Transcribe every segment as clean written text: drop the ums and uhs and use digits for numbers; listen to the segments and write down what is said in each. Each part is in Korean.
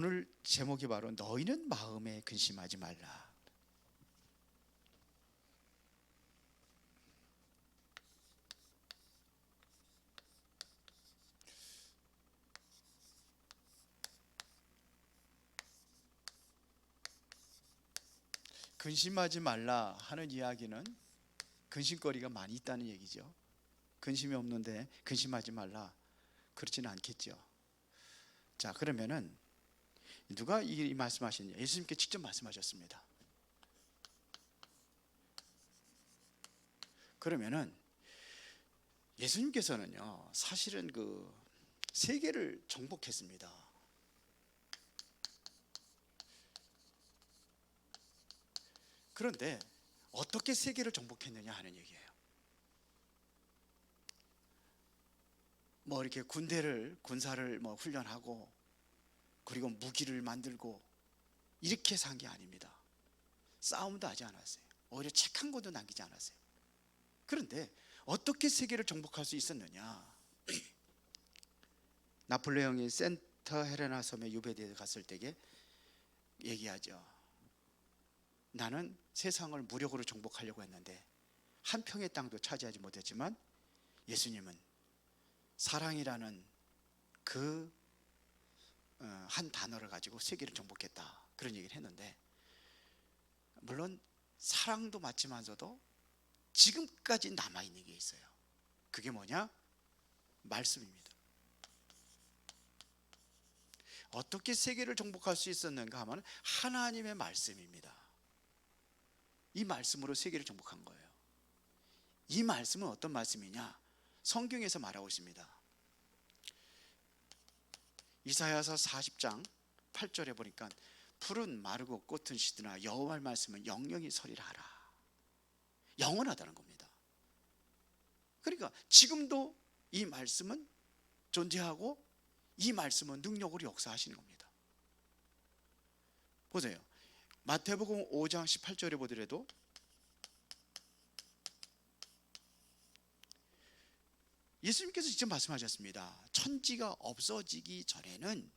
오늘 제목이 바로 너희는 마음에 근심하지 말라. 근심하지 말라 하는 이야기는 근심거리가 많이 있다는 얘기죠. 근심이 없는데 근심하지 말라, 그렇지는 않겠죠. 자, 그러면은 누가 이 말씀하셨냐? 예수님께 직접 말씀하셨습니다. 그러면은 예수님께서는요, 사실은 그 세계를 정복했습니다. 그런데 어떻게 세계를 정복했느냐 하는 얘기예요. 뭐 이렇게 군사를 훈련하고, 그리고 무기를 만들고 이렇게 산 게 아닙니다. 싸움도 하지 않았어요. 오히려 책 한 권도 남기지 않았어요. 그런데 어떻게 세계를 정복할 수 있었느냐? 나폴레옹이 센터 헤레나 섬의 유배지에 갔을 때에 얘기하죠. 나는 세상을 무력으로 정복하려고 했는데 한 평의 땅도 차지하지 못했지만 예수님은 사랑이라는 그 한 단어를 가지고 세계를 정복했다, 그런 얘기를 했는데, 물론 사랑도 맞지만서도 지금까지 남아있는 게 있어요. 그게 뭐냐? 말씀입니다. 어떻게 세계를 정복할 수 있었는가 하면 하나님의 말씀입니다. 이 말씀으로 세계를 정복한 거예요. 이 말씀은 어떤 말씀이냐? 성경에서 말하고 있습니다. 이사야서 40장 8절에 보니까 풀은 마르고 꽃은 시드나 여호와의 말씀은 영영이 서리라 하라. 영원하다는 겁니다. 그러니까 지금도 이 말씀은 존재하고 이 말씀은 능력으로 역사하시는 겁니다. 보세요. 마태복음 5장 18절에 보더라도 예수님께서 직접 말씀하셨습니다. 천지가 없어지기 전에는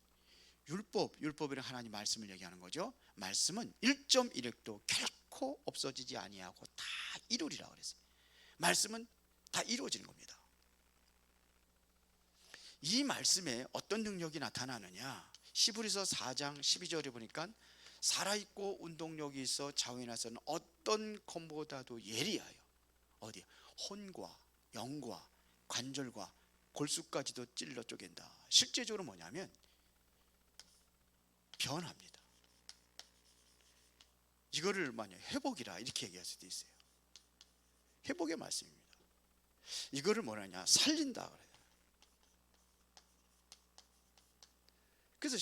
율법이란 하나님 말씀을 얘기하는 거죠. 말씀은 1.1획도 결코 없어지지 아니하고 다 이루리라 그랬어요. 말씀은 다 이루어지는 겁니다. 이 말씀에 어떤 능력이 나타나느냐? 히브리서 4장 12절에 보니까 살아있고 운동력이 있어 자원에서는 어떤 검보다도 예리하여 어디 혼과 영과 관절과 골수까지도 찔러 쪼갠다. 실제적으로 뭐냐면 변합니다. 이거를 만약 회복이라 이렇게 얘기할 수도 있어요. 회복의 말씀입니다. 이거를 뭐라냐? 살린다 그래요. 그래서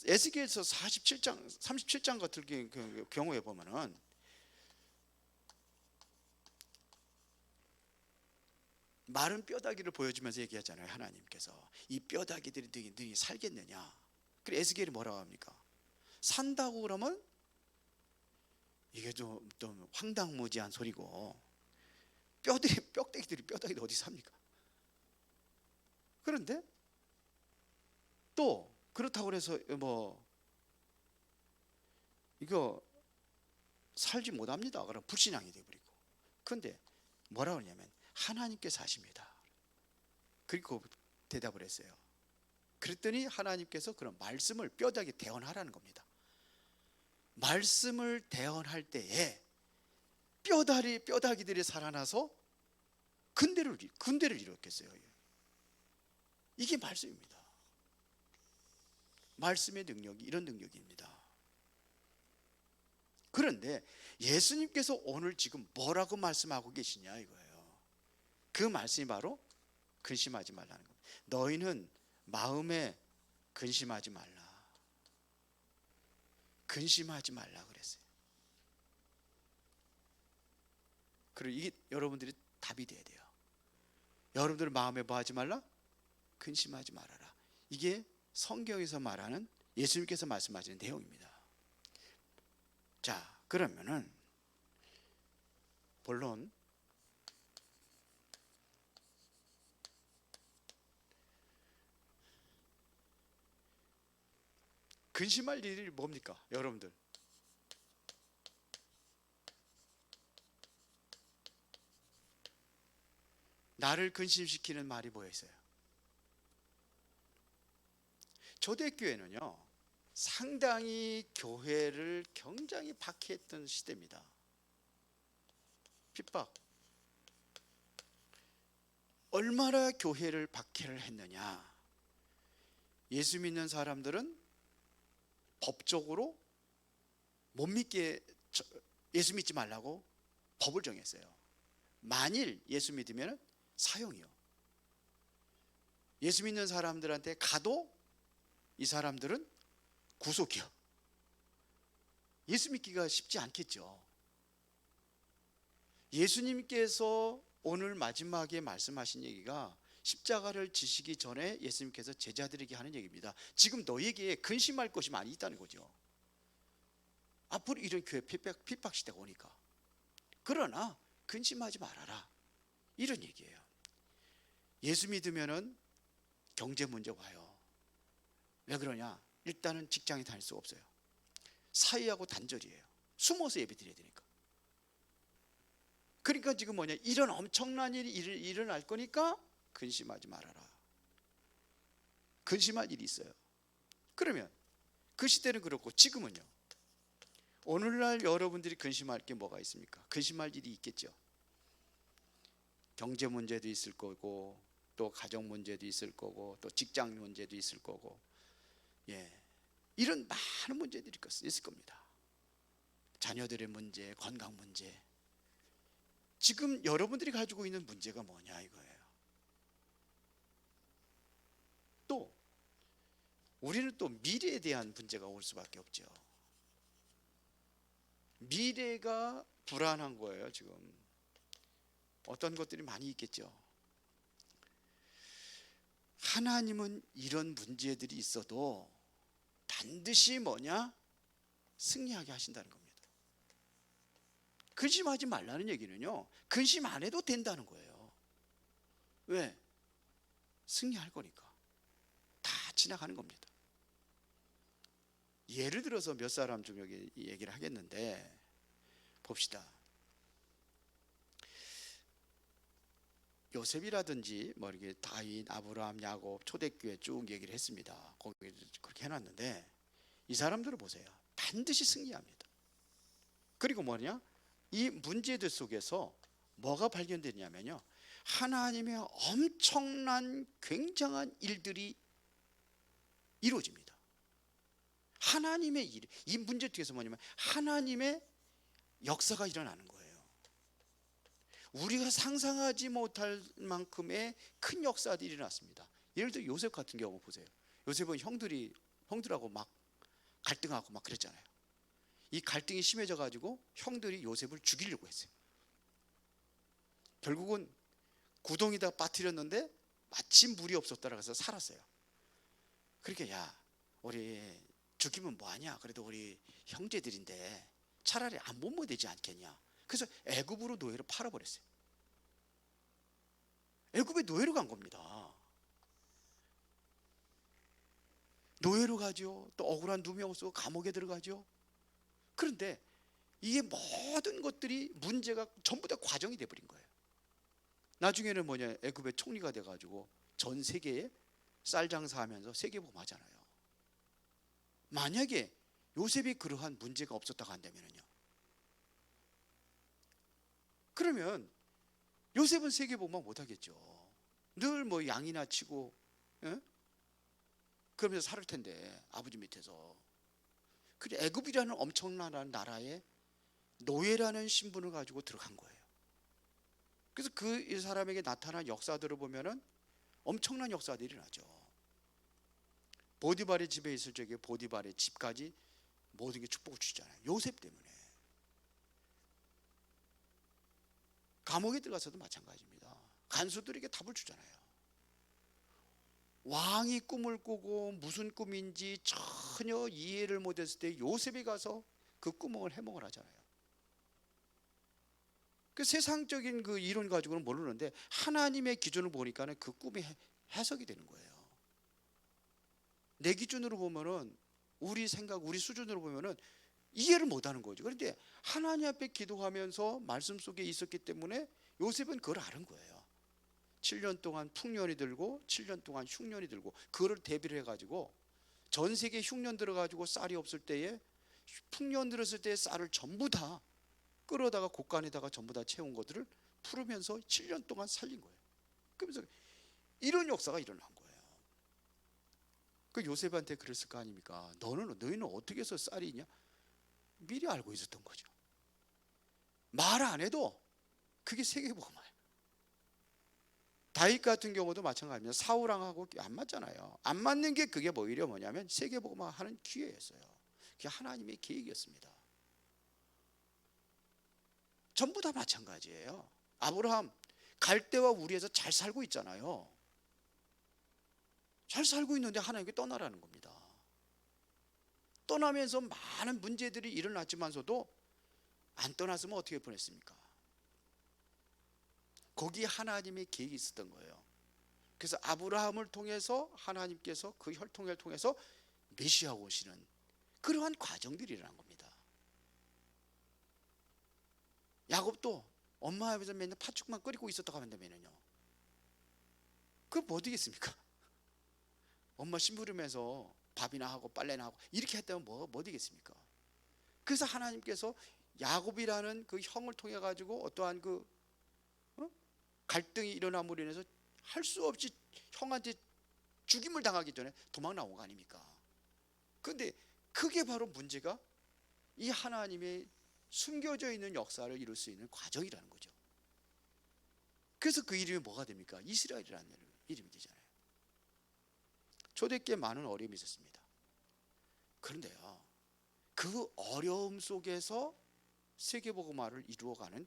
에스겔서 37장 같은 경우에 보면은 마른 뼈다귀를 보여주면서 얘기하잖아요. 하나님께서 이 뼈다귀들이 너희 살겠느냐? 그래 에스겔이 뭐라고 합니까? 산다고 그러면 이게 좀 황당무지한 소리고, 뼈다귀들이 어디 삽니까? 그런데 또 그렇다고 해서 이거 살지 못합니다. 그럼 불신앙이 되어버리고. 그런데 뭐라고 하냐면 하나님께서 하십니다. 그리고 대답을 했어요. 그랬더니 하나님께서 그런 말씀을 뼈다귀 대언하라는 겁니다. 말씀을 대언할 때에 뼈다귀들이 살아나서 근대를 이뤘겠어요. 이게 말씀입니다. 말씀의 능력이 이런 능력입니다. 그런데 예수님께서 오늘 지금 뭐라고 말씀하고 계시냐 이거예요. 그 말씀이 바로 근심하지 말라는 겁니다. 너희는 마음에 근심하지 말라. 근심하지 말라 그랬어요. 그리고 이게 여러분들이 답이 돼야 돼요. 여러분들 마음에 뭐 하지 말라? 근심하지 말아라. 이게 성경에서 말하는 예수님께서 말씀하시는 내용입니다. 자, 그러면은 본론 근심할 일이 뭡니까 여러분들? 나를 근심시키는 말이 뭐였어요? 초대교회는요 상당히 교회를 굉장히 박해했던 시대입니다. 핍박. 얼마나 교회를 박해를 했느냐. 예수 믿는 사람들은 법적으로 못 믿게 예수 믿지 말라고 법을 정했어요. 만일 예수 믿으면 사형이요. 예수 믿는 사람들한테 가도 이 사람들은 구속이요. 예수 믿기가 쉽지 않겠죠. 예수님께서 오늘 마지막에 말씀하신 얘기가 십자가를 지시기 전에 예수님께서 제자들에게 하는 얘기입니다. 지금 너에게 근심할 것이 많이 있다는 거죠. 앞으로 이런 교회 핍박 시대가 오니까. 그러나 근심하지 말아라, 이런 얘기예요. 예수 믿으면은 경제 문제 와요. 왜 그러냐? 일단은 직장에 다닐 수가 없어요. 사회하고 단절이에요. 숨어서 예배 드려야 되니까. 그러니까 지금 뭐냐, 이런 엄청난 일이 일어날 거니까 근심하지 말아라. 근심할 일이 있어요. 그러면 그 시대는 그렇고 지금은요, 오늘날 여러분들이 근심할 게 뭐가 있습니까? 근심할 일이 있겠죠. 경제 문제도 있을 거고, 또 가정 문제도 있을 거고, 또 직장 문제도 있을 거고, 이런 많은 문제들이 있을 겁니다. 자녀들의 문제, 건강 문제. 지금 여러분들이 가지고 있는 문제가 뭐냐 이거예요. 또 우리는 또 미래에 대한 문제가 올 수밖에 없죠. 미래가 불안한 거예요. 지금 어떤 것들이 많이 있겠죠. 하나님은 이런 문제들이 있어도 반드시 뭐냐? 승리하게 하신다는 겁니다. 근심하지 말라는 얘기는요, 근심 안 해도 된다는 거예요. 왜? 승리할 거니까. 다 지나가는 겁니다. 예를 들어서 몇 사람 좀 여기 얘기를 하겠는데 봅시다. 요셉이라든지 뭐 이렇게 다윗, 아브라함, 야곱, 초대교회 쭉 얘기를 했습니다. 거기 그렇게 해놨는데 이 사람들을 보세요. 반드시 승리합니다. 그리고 뭐냐? 이 문제들 속에서 뭐가 발견되냐면요, 하나님의 엄청난 굉장한 일들이 이루어집니다. 하나님의 일, 이 문제 뒤에서 뭐냐면 하나님의 역사가 일어나는 거예요. 우리가 상상하지 못할 만큼의 큰 역사들이 일어났습니다. 예를 들어 요셉 같은 경우 보세요. 요셉은 형들하고 막 갈등하고 막 그랬잖아요. 이 갈등이 심해져 가지고 형들이 요셉을 죽이려고 했어요. 결국은 구덩이다 빠뜨렸는데 마침 물이 없었다라 그래서 살았어요. 그러니까 야, 우리 죽이면 뭐하냐, 그래도 우리 형제들인데 차라리 안 보면 되지 않겠냐. 그래서 애굽으로 노예로 팔아버렸어요. 애굽에 노예로 간 겁니다. 노예로 가죠. 또 억울한 누명 쓰고 감옥에 들어가죠. 그런데 이게 모든 것들이 문제가 전부 다 과정이 돼버린 거예요. 나중에는 뭐냐, 애굽의 총리가 돼가지고 전 세계에 쌀 장사하면서 세계보험하잖아요. 만약에 요셉이 그러한 문제가 없었다고 한다면요, 그러면 요셉은 세계보험만 못하겠죠. 늘 뭐 양이나 치고 그러면서 살을 텐데 아버지 밑에서. 그래, 애굽이라는 엄청난 나라에 노예라는 신분을 가지고 들어간 거예요. 그래서 이 사람에게 나타난 역사들을 보면은 엄청난 역사들이 일어나죠. 보디발의 집에 있을 적에 보디발의 집까지 모든 게 축복을 주잖아요. 요셉 때문에. 감옥에 들어가서도 마찬가지입니다. 간수들에게 답을 주잖아요. 왕이 꿈을 꾸고 무슨 꿈인지 전혀 이해를 못했을 때 요셉이 가서 그 꿈을 해몽을 하잖아요. 그 세상적인 그 이론 가지고는 모르는데 하나님의 기준을 보니까는 그 꿈이 해석이 되는 거예요. 내 기준으로 보면은 우리 생각, 우리 수준으로 보면은 이해를 못하는 거죠. 그런데 하나님 앞에 기도하면서 말씀 속에 있었기 때문에 요셉은 그걸 아는 거예요. 7년 동안 풍년이 들고 7년 동안 흉년이 들고 그거를 대비를 해가지고 전 세계 흉년 들어가지고 쌀이 없을 때에 풍년 들었을 때의 쌀을 전부 다 끌어다가 곳간에다가 전부 다 채운 것들을 풀으면서 7년 동안 살린 거예요. 그러면서 이런 역사가 일어난 거예요. 그 요셉한테 그랬을 거 아닙니까? 너희는 어떻게 해서 쌀이 있냐? 미리 알고 있었던 거죠. 말 안 해도 그게 세계복음화예요. 다윗 같은 경우도 마찬가지입니다. 사울왕하고 안 맞잖아요. 안 맞는 게 그게 오히려 뭐냐면 세계복음화하는 기회였어요. 그게 하나님의 계획이었습니다. 전부 다 마찬가지예요. 아브라함 갈대와 우리에서 잘 살고 있잖아요. 잘 살고 있는데 하나님께 떠나라는 겁니다. 떠나면서 많은 문제들이 일어났지만서도 안 떠났으면 어떻게 보냈습니까? 거기에 하나님의 계획이 있었던 거예요. 그래서 아브라함을 통해서 하나님께서 그 혈통을 통해서 메시아가 오시는 그러한 과정들이 일어난 겁니다. 야곱도 엄마 앞에서 맨날 팥죽만 끓이고 있었다고 한다면요, 그거 뭐 되겠습니까? 엄마 심부름해서 밥이나 하고 빨래나 하고 이렇게 했다면 뭐 되겠습니까? 그래서 하나님께서 야곱이라는 그 형을 통해 가지고 어떠한 그 갈등이 일어남으로 인해서 할 수 없이 형한테 죽임을 당하기 전에 도망 나온 거 아닙니까? 그런데 그게 바로 문제가 이 하나님의 숨겨져 있는 역사를 이룰 수 있는 과정이라는 거죠. 그래서 그 이름이 뭐가 됩니까? 이스라엘이라는 이름이 되잖아요. 초대교회에 많은 어려움이 있었습니다. 그런데요, 그 어려움 속에서 세계복음화를 이루어가는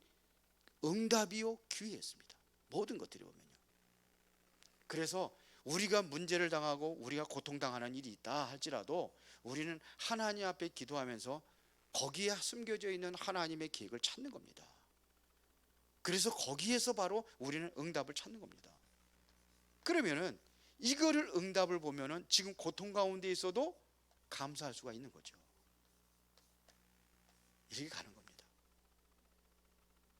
응답이요 기회였습니다. 모든 것들이 보면요. 그래서 우리가 문제를 당하고 우리가 고통당하는 일이 있다 할지라도 우리는 하나님 앞에 기도하면서 거기에 숨겨져 있는 하나님의 계획을 찾는 겁니다. 그래서 거기에서 바로 우리는 응답을 찾는 겁니다. 그러면은 이거를 응답을 보면은 지금 고통 가운데 있어도 감사할 수가 있는 거죠. 이렇게 가는 겁니다.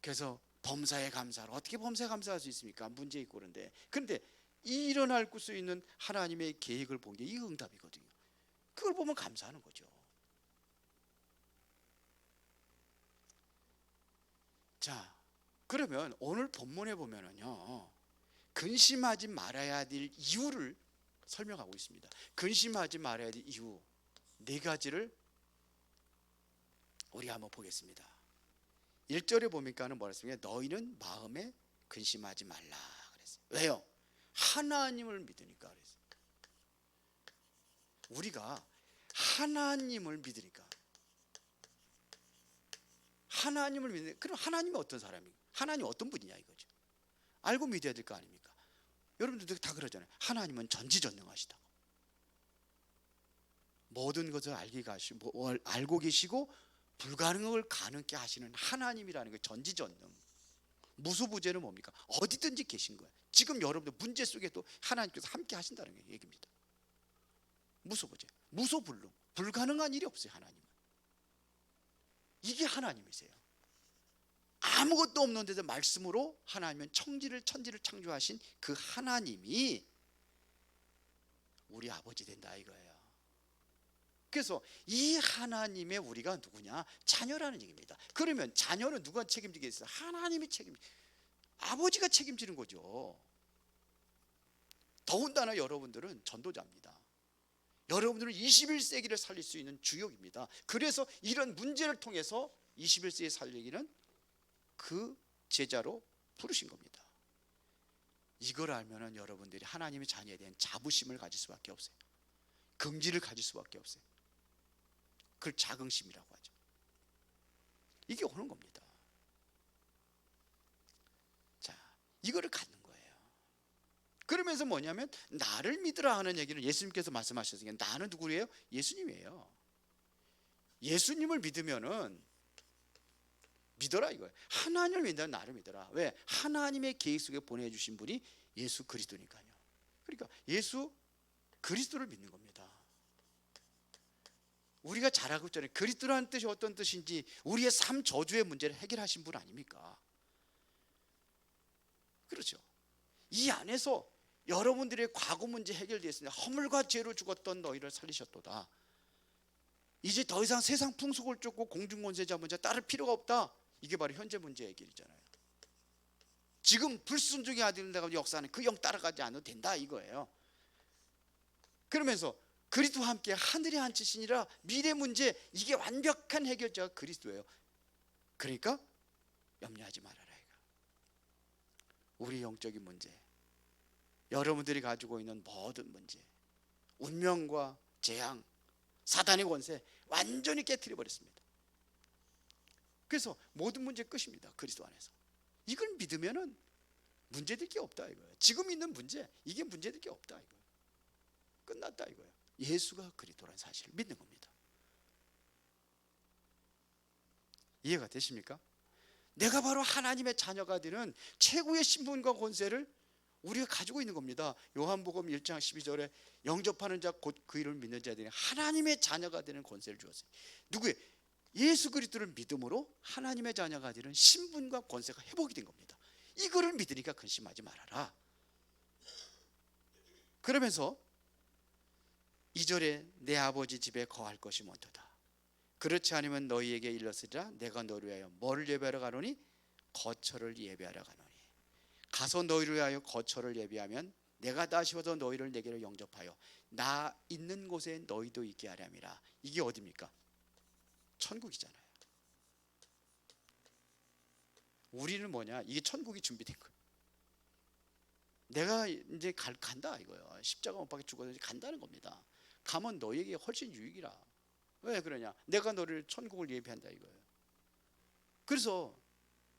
그래서 범사에 감사를 어떻게 범사에 감사할 수 있습니까? 문제 있고 그런데. 그런데 일어날 수 있는 하나님의 계획을 본 게 이 응답이거든요. 그걸 보면 감사하는 거죠. 자, 그러면 오늘 본문에 보면은요, 근심하지 말아야 될 이유를 설명하고 있습니다. 근심하지 말아야 될 이유 네 가지를 우리 한번 보겠습니다. 1절에 보니까는 뭐라 했습니까? 너희는 마음에 근심하지 말라 그랬어요. 왜요? 하나님을 믿으니까 그랬어요. 우리가 하나님을 믿으니까. 하나님을 믿는, 그럼 하나님은 어떤 사람이에요? 하나님 어떤 분이냐 이거죠. 알고 믿어야 될 거 아닙니까? 여러분들도 다 그러잖아요. 하나님은 전지전능하시다고. 모든 것을 알고 계시고 불가능한 걸 가능케 하시는 하나님이라는 게 전지전능. 무소부재는 뭡니까? 어디든지 계신 거예요. 지금 여러분들 문제 속에도 하나님께서 함께 하신다는 얘기입니다. 무소부재, 무소불능, 불가능한 일이 없어요. 하나님은. 이게 하나님이세요. 아무것도 없는 데서 말씀으로 하나님은 천지를 창조하신 그 하나님이 우리 아버지 된다 이거예요. 그래서 이 하나님의 우리가 누구냐? 자녀라는 얘기입니다. 그러면 자녀는 누가 책임지겠어요? 하나님이 아버지가 책임지는 거죠. 더군다나 여러분들은 전도자입니다. 여러분들은 21세기를 살릴 수 있는 주역입니다. 그래서 이런 문제를 통해서 21세기 살리기는 그 제자로 부르신 겁니다. 이걸 알면은 여러분들이 하나님의 자녀에 대한 자부심을 가질 수밖에 없어요. 긍지를 가질 수밖에 없어요. 그걸 자긍심이라고 하죠. 이게 오는 겁니다. 자, 이거를 갖는 거예요. 그러면서 뭐냐면 나를 믿으라 하는 얘기는 예수님께서 말씀하셨으니까 나는 누구예요? 예수님이에요. 예수님을 믿으면은 믿어라 이거예요. 하나님을 믿으면 나를 믿어라. 왜? 하나님의 계획 속에 보내주신 분이 예수 그리스도니까요. 그러니까 예수 그리스도를 믿는 겁니다. 우리가 잘 알고 있잖아요. 그리스도라는 뜻이 어떤 뜻인지 우리의 삶 저주의 문제를 해결하신 분 아닙니까? 그렇죠. 이 안에서 여러분들의 과거 문제 해결되었습니다. 허물과 죄로 죽었던 너희를 살리셨도다. 이제 더 이상 세상 풍속을 쫓고 공중권세자 문제 따를 필요가 없다. 이게 바로 현재 문제 해결이잖아요. 지금 불순종의 아들인다고 역사하는 그 영 따라가지 않아도 된다 이거예요. 그러면서 그리스도와 함께 하늘에 앉히시니라. 미래 문제, 이게 완벽한 해결자가 그리스도예요. 그러니까 염려하지 말아라. 우리 영적인 문제, 여러분들이 가지고 있는 모든 문제, 운명과 재앙, 사단의 권세 완전히 깨트려 버렸습니다. 그래서 모든 문제 끝입니다. 그리스도 안에서. 이걸 믿으면은 문제될 게 없다 이거예요. 지금 있는 문제, 이게 문제될 게 없다 이거예요. 끝났다 이거예요. 예수가 그리스도라는 사실을 믿는 겁니다. 이해가 되십니까? 내가 바로 하나님의 자녀가 되는 최고의 신분과 권세를 우리가 가지고 있는 겁니다. 요한복음 1장 12절에 영접하는 자 곧 그 이름을 믿는 자들이 하나님의 자녀가 되는 권세를 주었어요. 누구의? 예수 그리스도를 믿음으로 하나님의 자녀가 되는 신분과 권세가 회복이 된 겁니다. 이거를 믿으니까 근심하지 말아라. 그러면서 2절에 내 아버지 집에 거할 것이 먼저다. 그렇지 않으면 너희에게 일렀으리라. 내가 너를 위하여 뭐를 예배하러 가노니? 거처를 예배하러 가노니. 가서 너희를 위하여 거처를 예배하면 내가 다시 와서 너희를 내게로 영접하여 나 있는 곳에 너희도 있게 하렴이라. 이게 어디입니까? 천국이잖아요. 우리는 뭐냐? 이게 천국이 준비된 거예요. 내가 이제 간다 이거예요. 십자가 못 박혀 죽어서 간다는 겁니다. 가면 너희에게 훨씬 유익이라. 왜 그러냐? 내가 너를 천국을 예비한다 이거예요. 그래서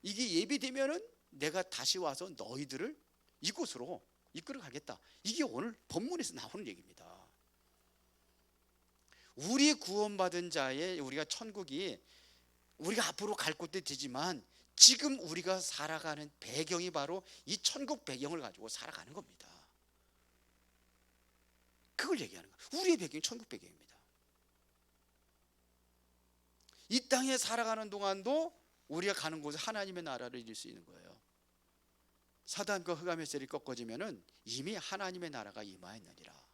이게 예비되면은 내가 다시 와서 너희들을 이곳으로 이끌어 가겠다. 이게 오늘 본문에서 나오는 얘기입니다. 우리 구원받은 자의 우리가 천국이 우리가 앞으로 갈 곳도 되지만 지금 우리가 살아가는 배경이 바로 이 천국 배경을 가지고 살아가는 겁니다. 그걸 얘기하는 거예요. 우리의 배경이 천국 배경입니다. 이 땅에 살아가는 동안도 우리가 가는 곳에 하나님의 나라를 이룰 수 있는 거예요. 사단과 흑암의 세력이 꺾어지면은 이미 하나님의 나라가 임하였느니라.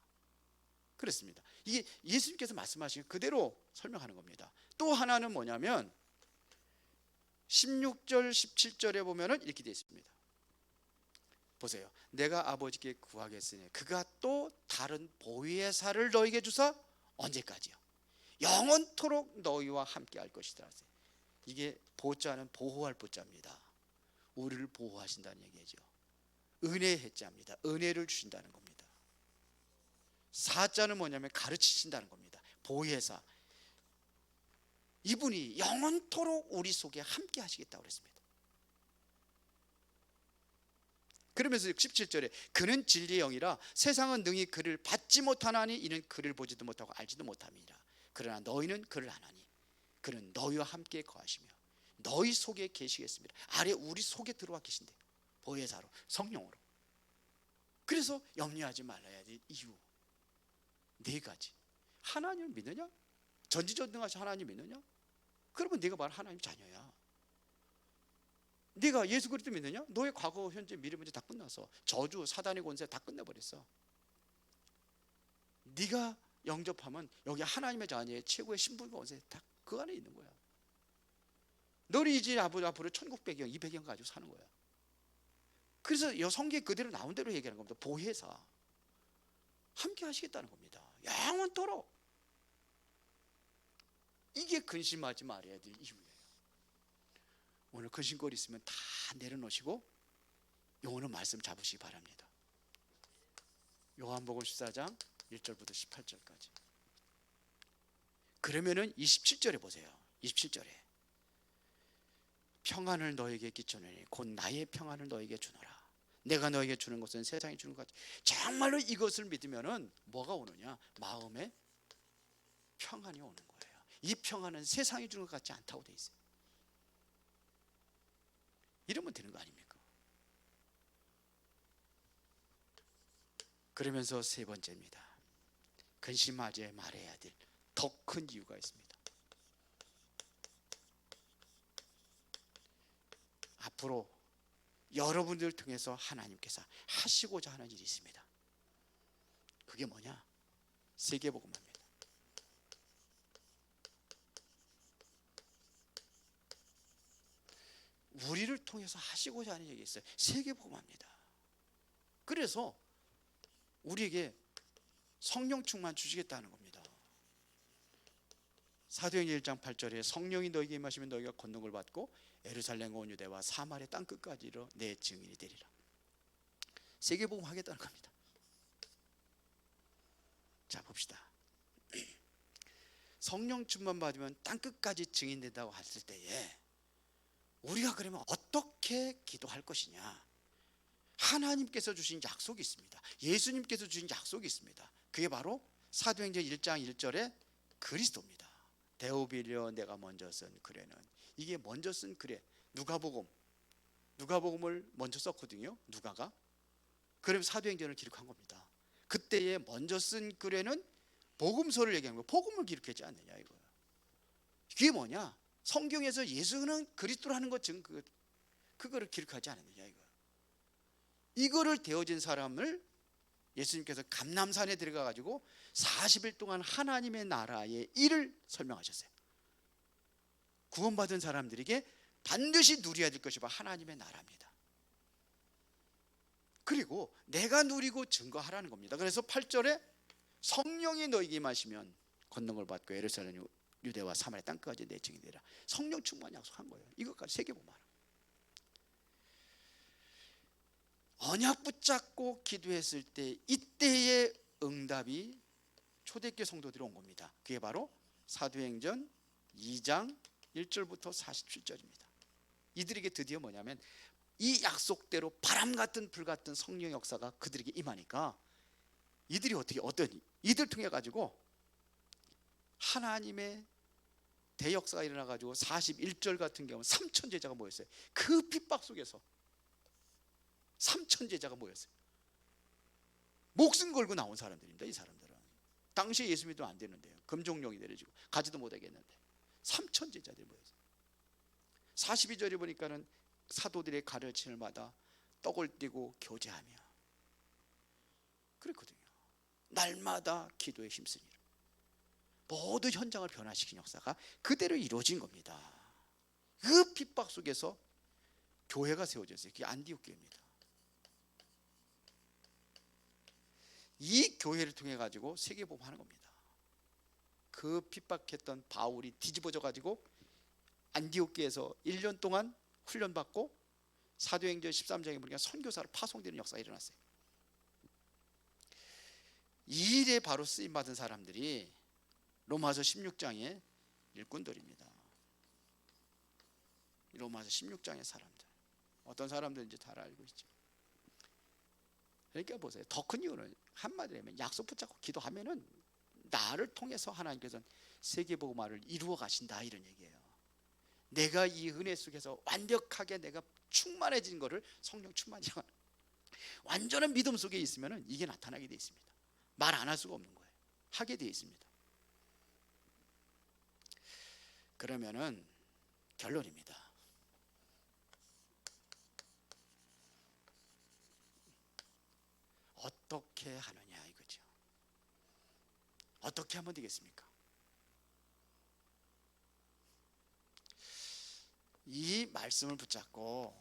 그렇습니다. 이게 예수님께서 말씀하신 그대로 설명하는 겁니다. 또 하나는 뭐냐면 16절 17절에 보면은 이렇게 되어 있습니다. 보세요. 내가 아버지께 구하겠으니 그가 또 다른 보혜사를 너에게 주사 언제까지요? 영원토록 너희와 함께 할 것이다. 이게 보자는 보호할 보자입니다. 우리를 보호하신다는 얘기죠. 은혜의 해자입니다. 은혜를 주신다는 겁니다. 사자는 뭐냐면 가르치신다는 겁니다. 보혜사. 이분이 영원토록 우리 속에 함께 하시겠다고 그랬습니다. 그러면서 17절에 그는 진리의 영이라 세상은 능히 그를 받지 못하나니 이는 그를 보지도 못하고 알지도 못함이라. 그러나 너희는 그를 아나니 그는 너희와 함께 거하시며 너희 속에 계시겠습니다. 아래 우리 속에 들어와 계신대요. 보혜사로, 성령으로. 그래서 염려하지 말아야 될 이유 네 가지. 하나님을 믿느냐? 전지전능하신 하나님 믿느냐? 그러면 네가 바로 하나님 자녀야. 네가 예수 그리스도 믿느냐? 너의 과거, 현재, 미래 문제 다 끝났어. 저주, 사단의 권세 다 끝내버렸어. 네가 영접하면 여기 하나님의 자녀의 최고의 신분과 권세 다 그 안에 있는 거야. 너는 이제 앞으로 천국 배경, 이 배경 가지고 사는 거야. 그래서 성경 그대로 나온 대로 얘기하는 겁니다. 보혜사 함께 하시겠다는 겁니다. 영원토록. 이게 근심하지 말아야 될 이유예요. 오늘 근심거리 있으면 다 내려놓으시고 오늘 말씀 잡으시기 바랍니다. 요한복음 14장 1절부터 18절까지. 그러면은 27절에 보세요. 27절에 평안을 너에게 끼쳐내니 곧 나의 평안을 너에게 주노라. 내가 너에게 주는 것은 세상이 주는 것 같이. 정말로 이것을 믿으면은 뭐가 오느냐? 마음에 평안이 오는 거예요. 이 평안은 세상이 주는 것 같지 않다고 돼 있어요. 이러면 되는 거 아닙니까? 그러면서 세 번째입니다. 근심하지 말아야 될 더 큰 이유가 있습니다. 앞으로 여러분들을 통해서 하나님께서 하시고자 하는 일이 있습니다. 그게 뭐냐? 세계복음화입니다. 우리를 통해서 하시고자 하는 얘기 있어요. 세계복음화입니다. 그래서 우리에게 성령 충만 주시겠다는 겁니다. 사도행전 1장 8절에 성령이 너희에게 임하시면 너희가 권능을 받고 예루살렘과 온 유대와 사마리아 땅 끝까지 이르러 내 증인이 되리라. 세계복음 하겠다는 겁니다. 자, 봅시다. 성령 충만 받으면 땅 끝까지 증인된다고 했을 때에 우리가 그러면 어떻게 기도할 것이냐? 하나님께서 주신 약속이 있습니다. 예수님께서 주신 약속이 있습니다. 그게 바로 사도행전 1장 1절에 그리스도입니다. 데오빌려 내가 먼저 쓴 글에는, 이게 먼저 쓴 글에 누가복음을 먼저 썼거든요. 누가가. 그럼 사도행전을 기록한 겁니다. 그때에 먼저 쓴 글에는 복음서를 얘기한 거예요. 복음을 기록했지 않느냐 이거예요. 그게 뭐냐? 성경에서 예수는 그리스도라는 것 그거를 기록하지 않았느냐 이거예요. 이거를 되어진 사람을 예수님께서 감람산에 들어가 가지고 40일 동안 하나님의 나라의 일을 설명하셨어요. 구원받은 사람들에게 반드시 누려야 될 것이 바로 하나님의 나라입니다. 그리고 내가 누리고 증거하라는 겁니다. 그래서 8절에 성령이 너희에게 임하시면 권능을 받고 예루살렘 유대와 사마리아 땅까지 내 증인이 되리라. 성령 충만 약속한 거예요. 이것까지 세계복음화. 언약 붙잡고 기도했을 때 이때의 응답이 초대교회 성도들이 온 겁니다. 그게 바로 사도행전 2장 1절부터 47절입니다. 이들에게 드디어 뭐냐면 이 약속대로 바람 같은 불 같은 성령 역사가 그들에게 임하니까 이들이 이들 통해 가지고 하나님의 대역사가 일어나 가지고 41절 같은 경우는 3천 제자가 모였어요. 그 핍박 속에서 3천 제자가 모였어요. 목숨 걸고 나온 사람들입니다. 이 사람들은 당시에 예수 믿으면 안 되는데요. 금종령이 내려지고 가지도 못하겠는데 3천 제자들이 모였어요. 42절에 보니까는 사도들의 가르침을 받아 떡을 떼고 교제하며 그랬거든요. 날마다 기도에 힘쓰니라. 모두 현장을 변화시킨 역사가 그대로 이루어진 겁니다. 그 핍박 속에서 교회가 세워졌어요. 그게 안디옥 교회입니다. 이 교회를 통해 가지고 세계복음 하는 겁니다. 그 핍박했던 바울이 뒤집어져 가지고 안디옥 교회에서 1년 동안 훈련받고 사도행전 13장에 보니까 선교사로 파송되는 역사가 일어났어요. 이 일에 바로 쓰임받은 사람들이 로마서 16장의 일꾼들입니다. 로마서 16장의 사람들, 어떤 사람들인지 다 알고 있죠. 그러니까 보세요. 더 큰 이유는 한마디로 하면 약속 붙잡고 기도하면은 나를 통해서 하나님께서는 세계복음화를 이루어 가신다 이런 얘기예요. 내가 이 은혜 속에서 완벽하게 내가 충만해진 거를 성령 충만이라고 하는, 완전한 믿음 속에 있으면은 이게 나타나게 돼 있습니다. 말 안 할 수가 없는 거예요. 하게 돼 있습니다. 그러면은 결론입니다. 어떻게 하느냐 이거죠. 어떻게 하면 되겠습니까? 이 말씀을 붙잡고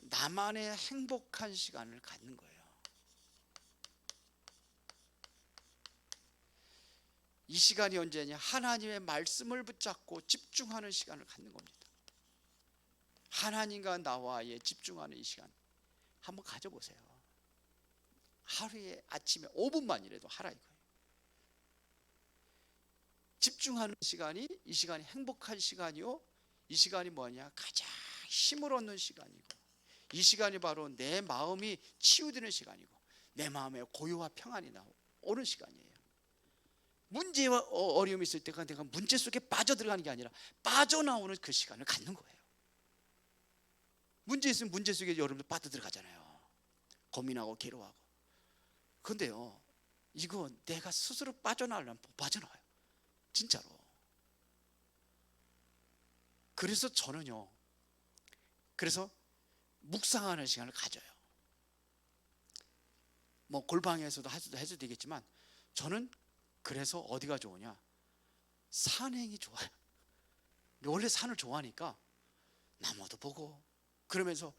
나만의 행복한 시간을 갖는 거예요. 이 시간이 언제냐? 하나님의 말씀을 붙잡고 집중하는 시간을 갖는 겁니다. 하나님과 나와의 집중하는 이 시간 한번 가져보세요. 하루에 아침에 5분만이라도 하라 이거예요. 집중하는 시간이, 이 시간이 행복한 시간이요, 이 시간이 뭐냐? 가장 힘을 얻는 시간이고, 이 시간이 바로 내 마음이 치유되는 시간이고, 내 마음에 고요와 평안이 오는 시간이에요. 문제와 어려움이 있을 때가 내가 문제 속에 빠져들어가는 게 아니라 빠져나오는 그 시간을 갖는 거예요. 문제 있으면 문제 속에 여러분들 빠져들어가잖아요. 고민하고 괴로워하고. 그런데요, 이거 내가 스스로 빠져나오려면 못 빠져나와요. 진짜로. 그래서 저는요, 그래서 묵상하는 시간을 가져요. 뭐 골방에서도 해도 되겠지만, 저는 그래서 어디가 좋으냐, 산행이 좋아요. 원래 산을 좋아하니까 나무도 보고 그러면서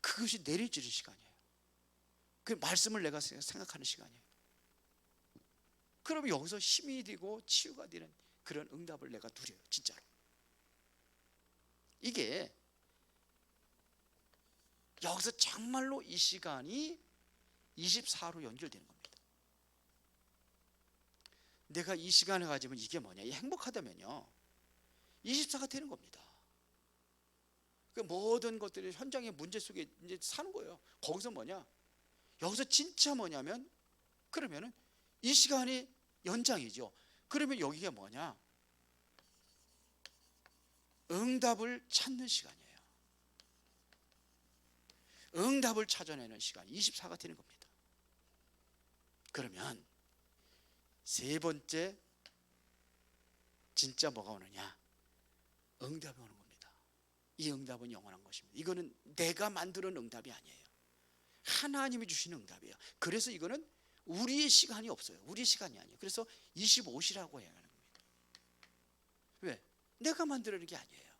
그것이 내려지는 시간이에요. 그 말씀을 내가 생각하는 시간이에요. 그러면 여기서 힘이 되고 치유가 되는 그런 응답을 내가 누려요. 진짜로. 이게 여기서 정말로 이 시간이 24로 연결되는 겁니다. 내가 이 시간을 가지면 이게 뭐냐, 이 행복하다면요 24가 되는 겁니다. 그 모든 것들이 현장의 문제 속에 이제 사는 거예요. 거기서 뭐냐, 여기서 진짜 뭐냐면, 그러면은 이 시간이 연장이죠. 그러면 여기가 뭐냐, 응답을 찾는 시간이에요. 응답을 찾아내는 시간 24가 되는 겁니다. 그러면 세 번째 진짜 뭐가 오느냐, 응답이 오는 겁니다. 이 응답은 영원한 것입니다. 이거는 내가 만드는 응답이 아니에요. 하나님이 주시는 응답이에요. 그래서 이거는 우리의 시간이 없어요. 우리의 시간이 아니에요. 그래서 25시라고 해야 하는 겁니다. 왜? 내가 만들어낸 게 아니에요.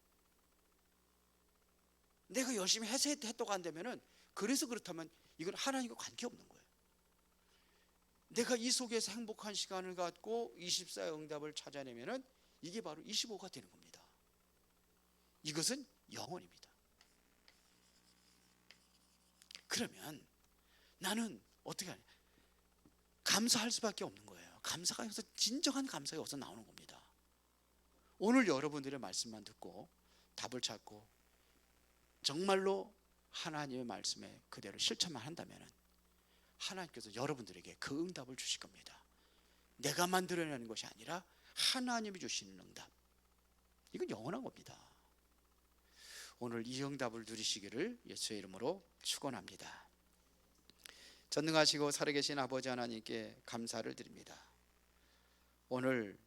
내가 열심히 해서 했다고 한다면은, 그래서 그렇다면 이건 하나님과 관계없는 거예요. 내가 이 속에서 행복한 시간을 갖고 24의 응답을 찾아내면은 이게 바로 25가 되는 겁니다. 이것은 영원입니다. 그러면 나는 어떻게 하냐, 감사할 수밖에 없는 거예요. 감사가 여기서 진정한 감사가 여기서 나오는 겁니다. 오늘 여러분들의 말씀만 듣고 답을 찾고 정말로 하나님의 말씀에 그대로 실천만 한다면 하나님께서 여러분들에게 그 응답을 주실 겁니다. 내가 만들어내는 것이 아니라 하나님이 주시는 응답, 이건 영원한 겁니다. 오늘 이 응답을 누리시기를 예수의 이름으로 축원합니다. 전능하시고 살아계신 아버지 하나님께 감사를 드립니다. 오늘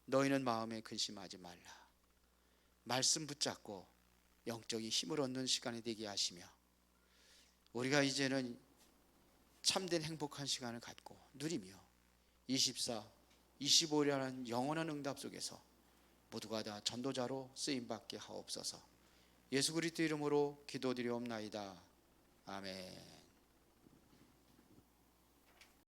너희는 마음에 근심하지 말라, 말씀 붙잡고 영적인 힘을 얻는 시간이 되게 하시며, 우리가 이제는 참된 행복한 시간을 갖고 누리며 24, 25라는 영원한 응답 속에서 모두가 다 전도자로 쓰임받게 하옵소서. 예수 그리스도 이름으로 기도드리옵나이다. 아멘.